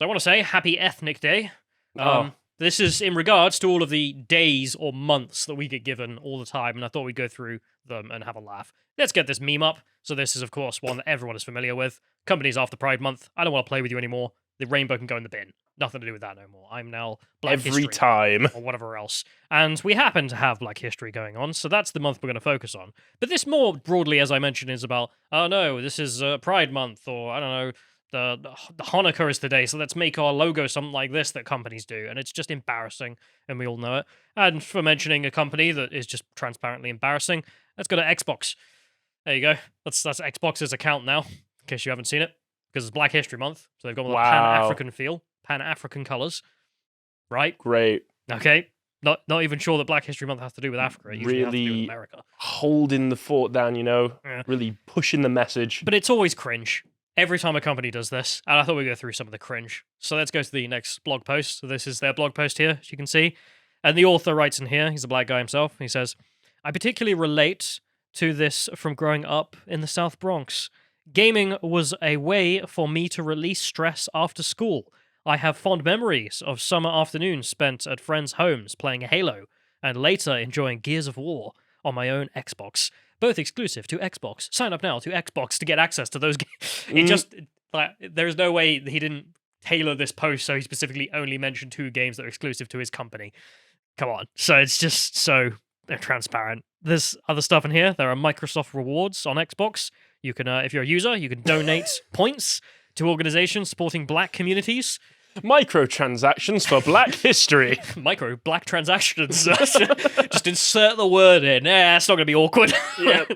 I want to say Happy Ethnic Day. Oh. This is in regards to all of the days or months that we get given all the time, and I thought we'd go through them and have a laugh. Let's get this meme up. So this is, of course, one that everyone is familiar with. Companies after Pride Month. I don't want to play with you anymore. The rainbow can go in the bin. Nothing to do with that no more. I'm now Black Every History time. or whatever else. And we happen to have Black History going on, so that's the month we're going to focus on. But this more broadly, as I mentioned, is about, oh no, this is Pride Month, or I don't know, the Hanukkah is today, so let's make our logo something like this that companies do, and it's just embarrassing, and we all know it. And for mentioning a company that is just transparently embarrassing, let's go to Xbox. There you go. That's Xbox's account now, in case you haven't seen it, because it's Black History Month, so they've gone with a Pan-African feel, Pan-African colors, right? Great. Okay. Not even sure that Black History Month has to do with Africa. It usually has to do with America. Holding the fort down, Yeah. Really pushing the message. But it's always cringe. Every time a company does this, and I thought we'd go through some of the cringe. So let's go to the next blog post. So this is their blog post here, as you can see. And the author writes in here, he's a black guy himself, he says, I particularly relate to this from growing up in the South Bronx. Gaming was a way for me to release stress after school. I have fond memories of summer afternoons spent at friends' homes playing Halo, and later enjoying Gears of War on my own Xbox. Both exclusive to Xbox. Sign up now to Xbox to get access to those games. It just, like, there's no way he didn't tailor this post so he specifically only mentioned 2 games that are exclusive to his company. Come on. So it's just so transparent. There's other stuff in here. There are Microsoft rewards on Xbox. You can, if you're a user, you can donate points to organizations supporting black communities. Microtransactions for Black History. Micro black transactions. Just insert the word in. It's not going to be awkward. Yep.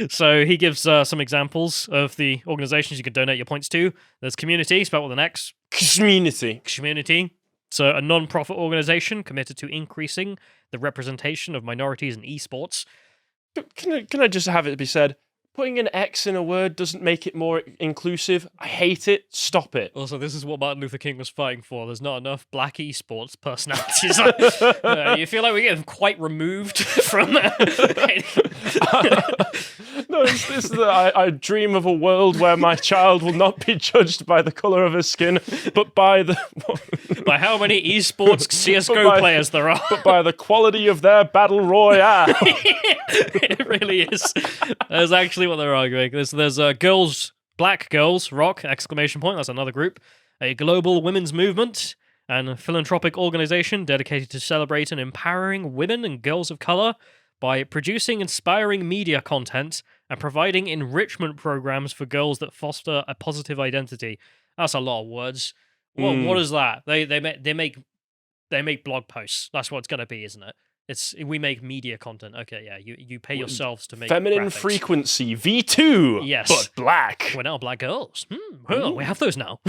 So he gives some examples of the organizations you can donate your points to. There's Community, spelled with an X. Community. So a non-profit organization committed to increasing the representation of minorities in esports. Can I just have it be said, putting an X in a word doesn't make it more inclusive. I hate it. Stop it. Also, this is what Martin Luther King was fighting for. There's not enough black esports personalities. You feel like we're getting quite removed from... No, I dream of a world where my child will not be judged by the colour of his skin, but by the... by how many esports CSGO players there are. But by the quality of their battle royale. It really is. That's actually what they're arguing. There's girls, black girls, rock, exclamation point, that's another group. A global women's movement and a philanthropic organization dedicated to celebrating and empowering women and girls of color by producing inspiring media content and providing enrichment programs for girls that foster a positive identity. That's a lot of words. What is that? They make blog posts. That's what it's going to be, isn't it? We make media content. Okay, yeah, you pay yourselves to make feminine graphics. Frequency V2. Yes, but black. We're now black girls. Well, we have those now.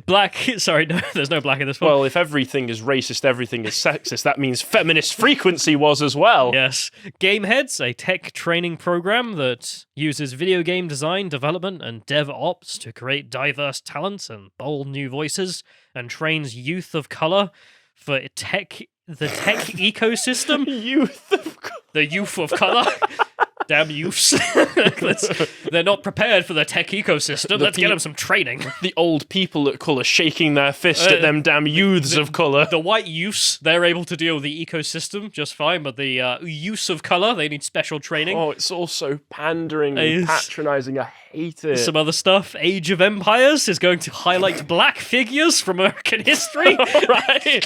Black. Sorry, no, there's no black in this one. Well, if everything is racist, everything is sexist, that means feminist frequency was as well. Yes. Gameheads, a tech training program that uses video game design, development, and DevOps to create diverse talents and bold new voices, and trains youth of color for the tech ecosystem. The youth of color. Damn youths. They're not prepared for the tech ecosystem. Let's get them some training. The old people of colour shaking their fist at them damn youths of colour. The white youths, they're able to deal with the ecosystem just fine, but the youths of colour, they need special training. Oh, it's also pandering and patronising. I hate it. Some other stuff. Age of Empires is going to highlight black figures from American history. Right.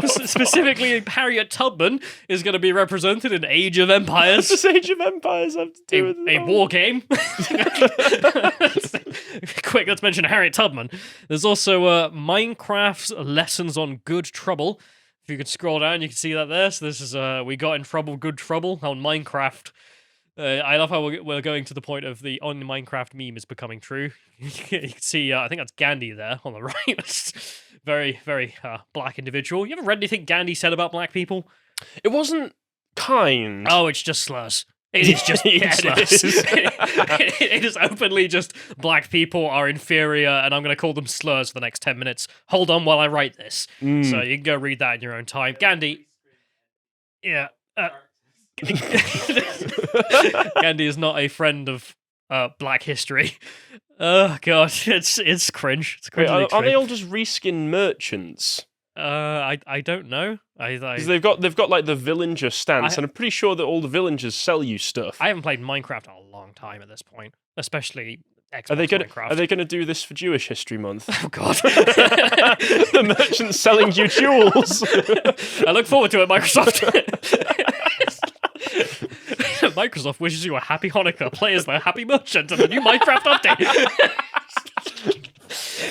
Specifically, Harriet Tubman is going to be represented in Age of Empires. What does Age of Empires have to do with a war game? Quick, let's mention Harriet Tubman. There's also Minecraft's Lessons on Good Trouble. If you could scroll down, you can see that there. So this is We Got in Trouble, Good Trouble on Minecraft. I love how we're going to the point of the on Minecraft meme is becoming true. You can see, I think that's Gandhi there on the right. Very, very black individual. You ever read anything Gandhi said about black people? It wasn't kind. Oh, it's just slurs. It is just slurs. It is openly just black people are inferior, and I'm going to call them slurs for the next 10 minutes. Hold on while I write this. So you can go read that in your own time. Gandhi. Yeah. Gandhi is not a friend of Black history. Oh god, it's cringe. It's Wait, cringe. are they all just reskin merchants? I don't know. Because they've got like the villager stance, and I'm pretty sure that all the villagers sell you stuff. I haven't played Minecraft in a long time at this point, especially Xbox Are they Minecraft. gonna do this for Jewish History Month? Oh god. The merchants selling you jewels. I look forward to it, Microsoft. Microsoft wishes you a happy Hanukkah. Play as the happy merchant of the new Minecraft update.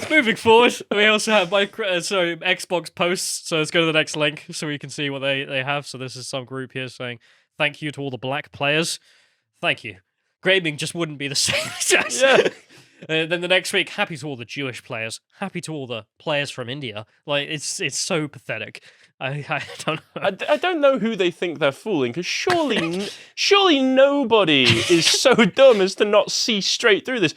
Moving forward, we also have Xbox posts. So let's go to the next link so we can see what they have. So this is some group here saying, thank you to all the black players. Thank you. Gaming just wouldn't be the same. Yeah. Then the next week, happy to all the Jewish players, happy to all the players from India. Like it's so pathetic. I don't know. I don't know who they think they're fooling, because surely nobody is so dumb as to not see straight through this.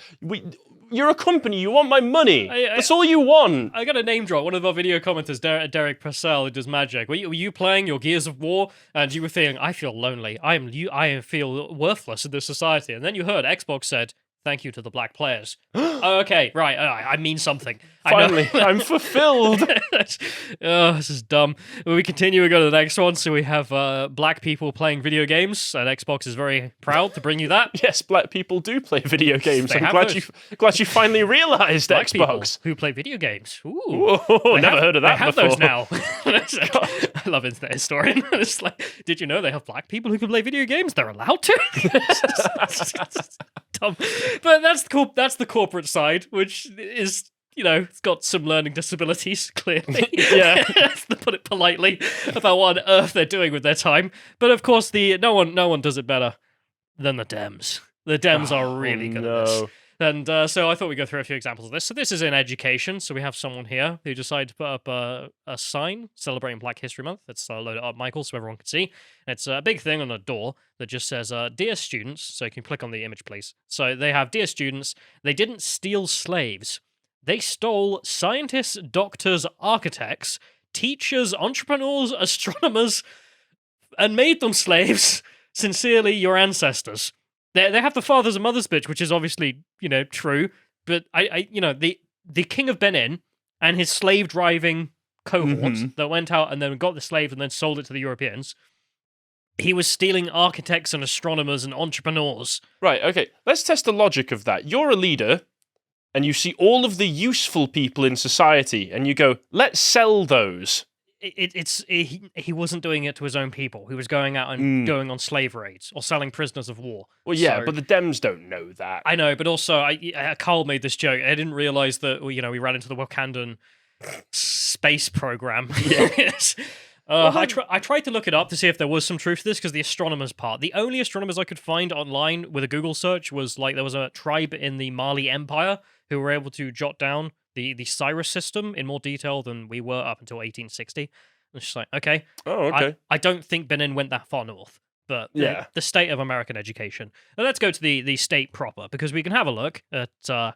You're a company. You want my money. That's all you want. I got a name drop. One of our video commenters, Derek Purcell, who does Magic. Were you playing your Gears of War and you were feeling, I feel lonely. I feel worthless in this society. And then you heard Xbox said, thank you to the black players. Oh, okay, right. I mean something. Finally, I'm fulfilled. Oh, this is dumb. We continue. We go to the next one. So we have black people playing video games, and Xbox is very proud to bring you that. Yes, black people do play video games. They I'm have glad you finally realised black Xbox. People who play video games. Ooh, Whoa, never heard of that they have before. those now. I love Internet Historian. It's like, did you know they have black people who can play video games? They're allowed to. Dumb. But that's the corporate side, which is, it's got some learning disabilities, clearly. Yeah. To put it politely, about what on earth they're doing with their time. But of course, no one does it better than the Dems. The Dems are really good at this. And so I thought we'd go through a few examples of this. So this is in education. So we have someone here who decided to put up a sign celebrating Black History Month. It's loaded up, Michael, so everyone can see. It's a big thing on a door that just says, Dear students. So you can click on the image, please. So they have, Dear students, they didn't steal slaves. They stole scientists, doctors, architects, teachers, entrepreneurs, astronomers, and made them slaves. Sincerely, your ancestors. They have the fathers and mothers bitch, which is obviously, true. But the king of Benin and his slave driving cohorts that went out and then got the slaves and then sold it to the Europeans. He was stealing architects and astronomers and entrepreneurs. Right, okay. Let's test the logic of that. You're a leader, and you see all of the useful people in society, and you go, let's sell those. He wasn't doing it to his own people. He was going out and going on slave raids or selling prisoners of war. Well, yeah, So- but the Dems don't know that. I know, but also Carl made this joke. I didn't realize that we ran into the Wakandan space program. Yes. I tried to look it up to see if there was some truth to this, because the astronomers part. The only astronomers I could find online with a Google search was like there was a tribe in the Mali Empire who were able to jot down the Cyrus system in more detail than we were up until 1860. It's just like, okay. Oh, okay. I don't think Benin went that far north, but Yeah. the state of American education. Now let's go to the state proper, because we can have a look at, the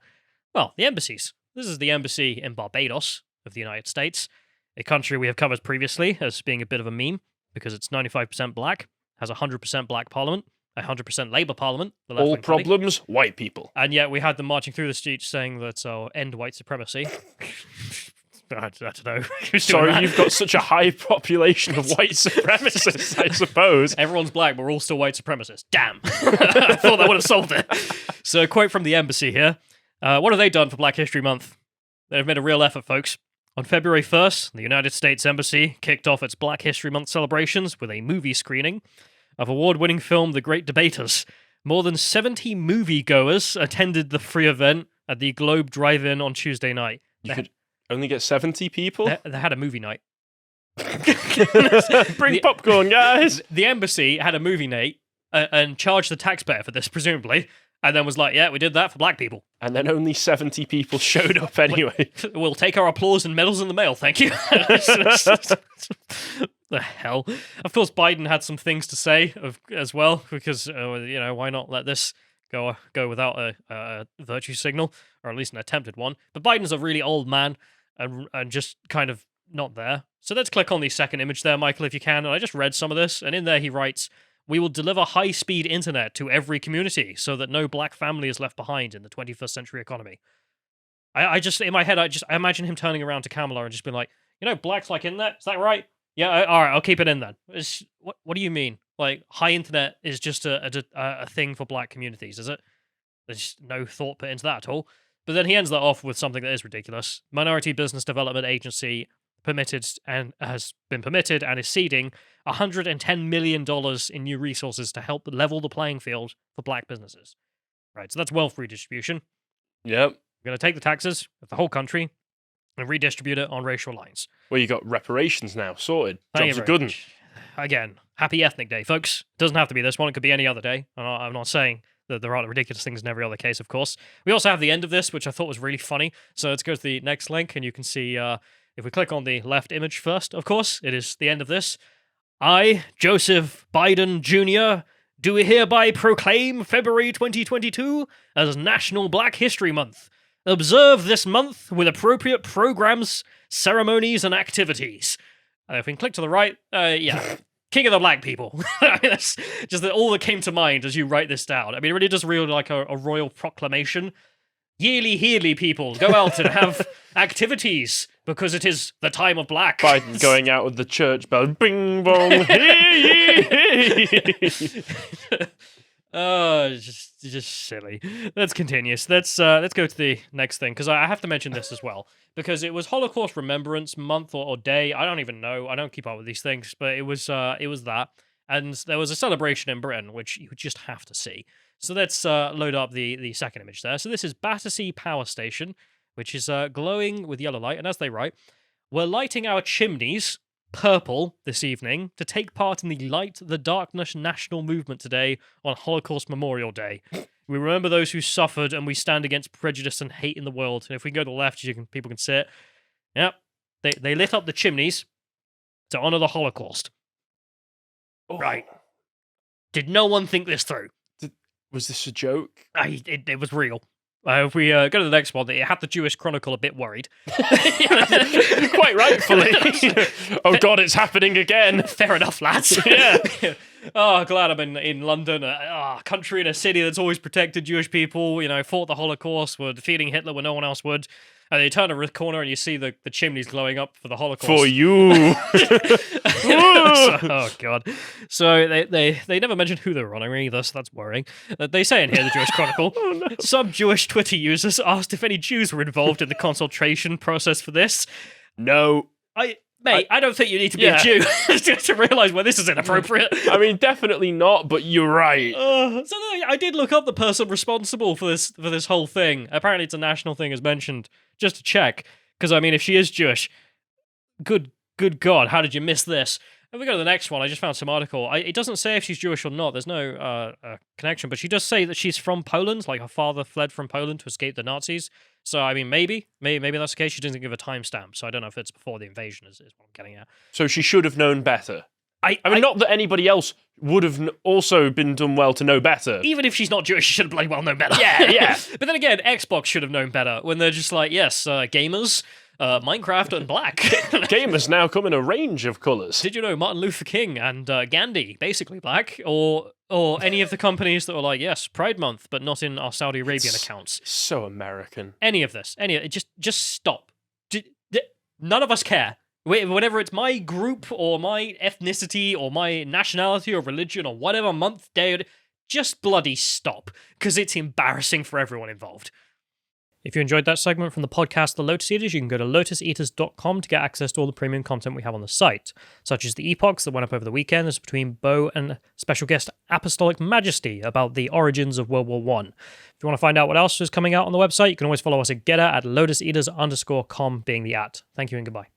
embassies. This is the embassy in Barbados of the United States, a country we have covered previously as being a bit of a meme, because it's 95% black, has a 100% black parliament, 100% Labour parliament. The All left-wing party. problems, white people. And yet we had them marching through the streets saying that, end white supremacy. I don't know. Who's doing Sorry, that? you've got such a high population of white supremacists, I suppose. Everyone's black, but we're all still white supremacists. Damn. I thought that would have solved it. So, a quote from the embassy here. What have they done for Black History Month? They've made a real effort, folks. On February 1st, the United States Embassy kicked off its Black History Month celebrations with a movie screening of award-winning film The Great Debaters. More than 70 moviegoers attended the free event at the Globe Drive-In on Tuesday night. You could only get 70 people? They had a movie night. Bring popcorn, guys! The embassy had a movie night and charged the taxpayer for this, presumably, and then was like, yeah, we did that for black people. And then only 70 people showed up anyway. We'll take our applause and medals in the mail, thank you. The hell? Of course, Biden had some things to say as well, because, why not let this go without a virtue signal, or at least an attempted one. But Biden's a really old man and just kind of not there. So let's click on the second image there, Michael, if you can. And I just read some of this, and in there he writes, we will deliver high-speed internet to every community so that no black family is left behind in the 21st century economy. I just, in my head, I imagine him turning around to Kamala and just being like, black's like internet, is that right? Yeah, all right, I'll keep it in then. What do you mean? Like, high internet is just a thing for black communities, is it? There's no thought put into that at all. But then he ends that off with something that is ridiculous. Minority Business Development Agency has been permitted and is seeding $110 million in new resources to help level the playing field for black businesses. Right, so that's wealth redistribution. Yep. We're going to take the taxes of the whole country and redistribute it on racial lines. Well, you got reparations now sorted. Thank Jobs you are very good. much. Again, happy Ethnic Day, folks. Doesn't have to be this one. It could be any other day. I'm not saying that there aren't ridiculous things in every other case, of course. We also have the end of this, which I thought was really funny. So let's go to the next link, and you can see, if we click on the left image first, of course, it is the end of this. I, Joseph Biden Jr., do hereby proclaim February 2022 as National Black History Month. Observe this month with appropriate programs, ceremonies, and activities. If we can click to the right, King of the Black People. I mean, that's just all that came to mind as you write this down. I mean, it really does read like a royal proclamation. Yearly people, go out and have activities because it is the time of black. Biden going out with the church bell, bing bong, hey. Oh, just silly. Let's continue. So let's go to the next thing, because I have to mention this as well, because it was Holocaust Remembrance Month or day. I don't even know. I don't keep up with these things, but it was that, and there was a celebration in Britain which you just have to see. So let's load up the second image there. So this is Battersea Power Station, which is glowing with yellow light, and as they write, we're lighting our chimneys purple this evening to take part in the Light the Darkness national movement today on Holocaust Memorial Day. We remember those who suffered, and we stand against prejudice and hate in the world. And if we go to the left, people can see it. Yep, they lit up the chimneys to honor the Holocaust. Oh. Right. Did no one think this through? Was this a joke? It was real. If we go to the next one, it had the Jewish Chronicle a bit worried. Quite rightfully. Oh God, it's happening again. Fair enough, lads. Yeah. Oh, glad I'm in London, a country and a city that's always protected Jewish people, fought the Holocaust, were defeating Hitler when no one else would. And you turn a corner and you see the chimneys glowing up for the Holocaust. For you. Oh, God. So they never mentioned who they were honoring either, so that's worrying. They say in here, the Jewish Chronicle, Oh, no. some Jewish Twitter users asked if any Jews were involved in the consultation process for this. No. Mate, I don't think you need to be a Jew to realise why this is inappropriate. I mean, definitely not, but you're right. So I did look up the person responsible for this whole thing. Apparently it's a national thing as mentioned, just to check. Because, I mean, if she is Jewish, good God, how did you miss this? If we go to the next one, I just found some article. It doesn't say if she's Jewish or not. There's no connection, but she does say that she's from Poland, like her father fled from Poland to escape the Nazis. So, I mean, maybe that's the case. She doesn't give a timestamp, so I don't know if it's before the invasion is what I'm getting at. So she should have known better. I mean, not that anybody else would have also been done well to know better. Even if she's not Jewish, she should have bloody well known better. Yeah. But then again, Xbox should have known better when they're just like, yes, gamers, Minecraft, and black. Gamers now come in a range of colours. Did you know Martin Luther King and Gandhi, basically black? Or any of the companies that were like, yes, Pride Month, but not in our Saudi Arabian accounts. So American. Any of this. Just stop. None of us care. Whenever it's my group or my ethnicity or my nationality or religion or whatever month, day, just bloody stop, because it's embarrassing for everyone involved. If you enjoyed that segment from the podcast The Lotus Eaters, you can go to lotuseaters.com to get access to all the premium content we have on the site, such as the epochs that went up over the weekend. This is between Bo and special guest Apostolic Majesty about the origins of World War I. If you want to find out what else is coming out on the website, you can always follow us at Getter at lotuseaters_com being the @. Thank you and goodbye.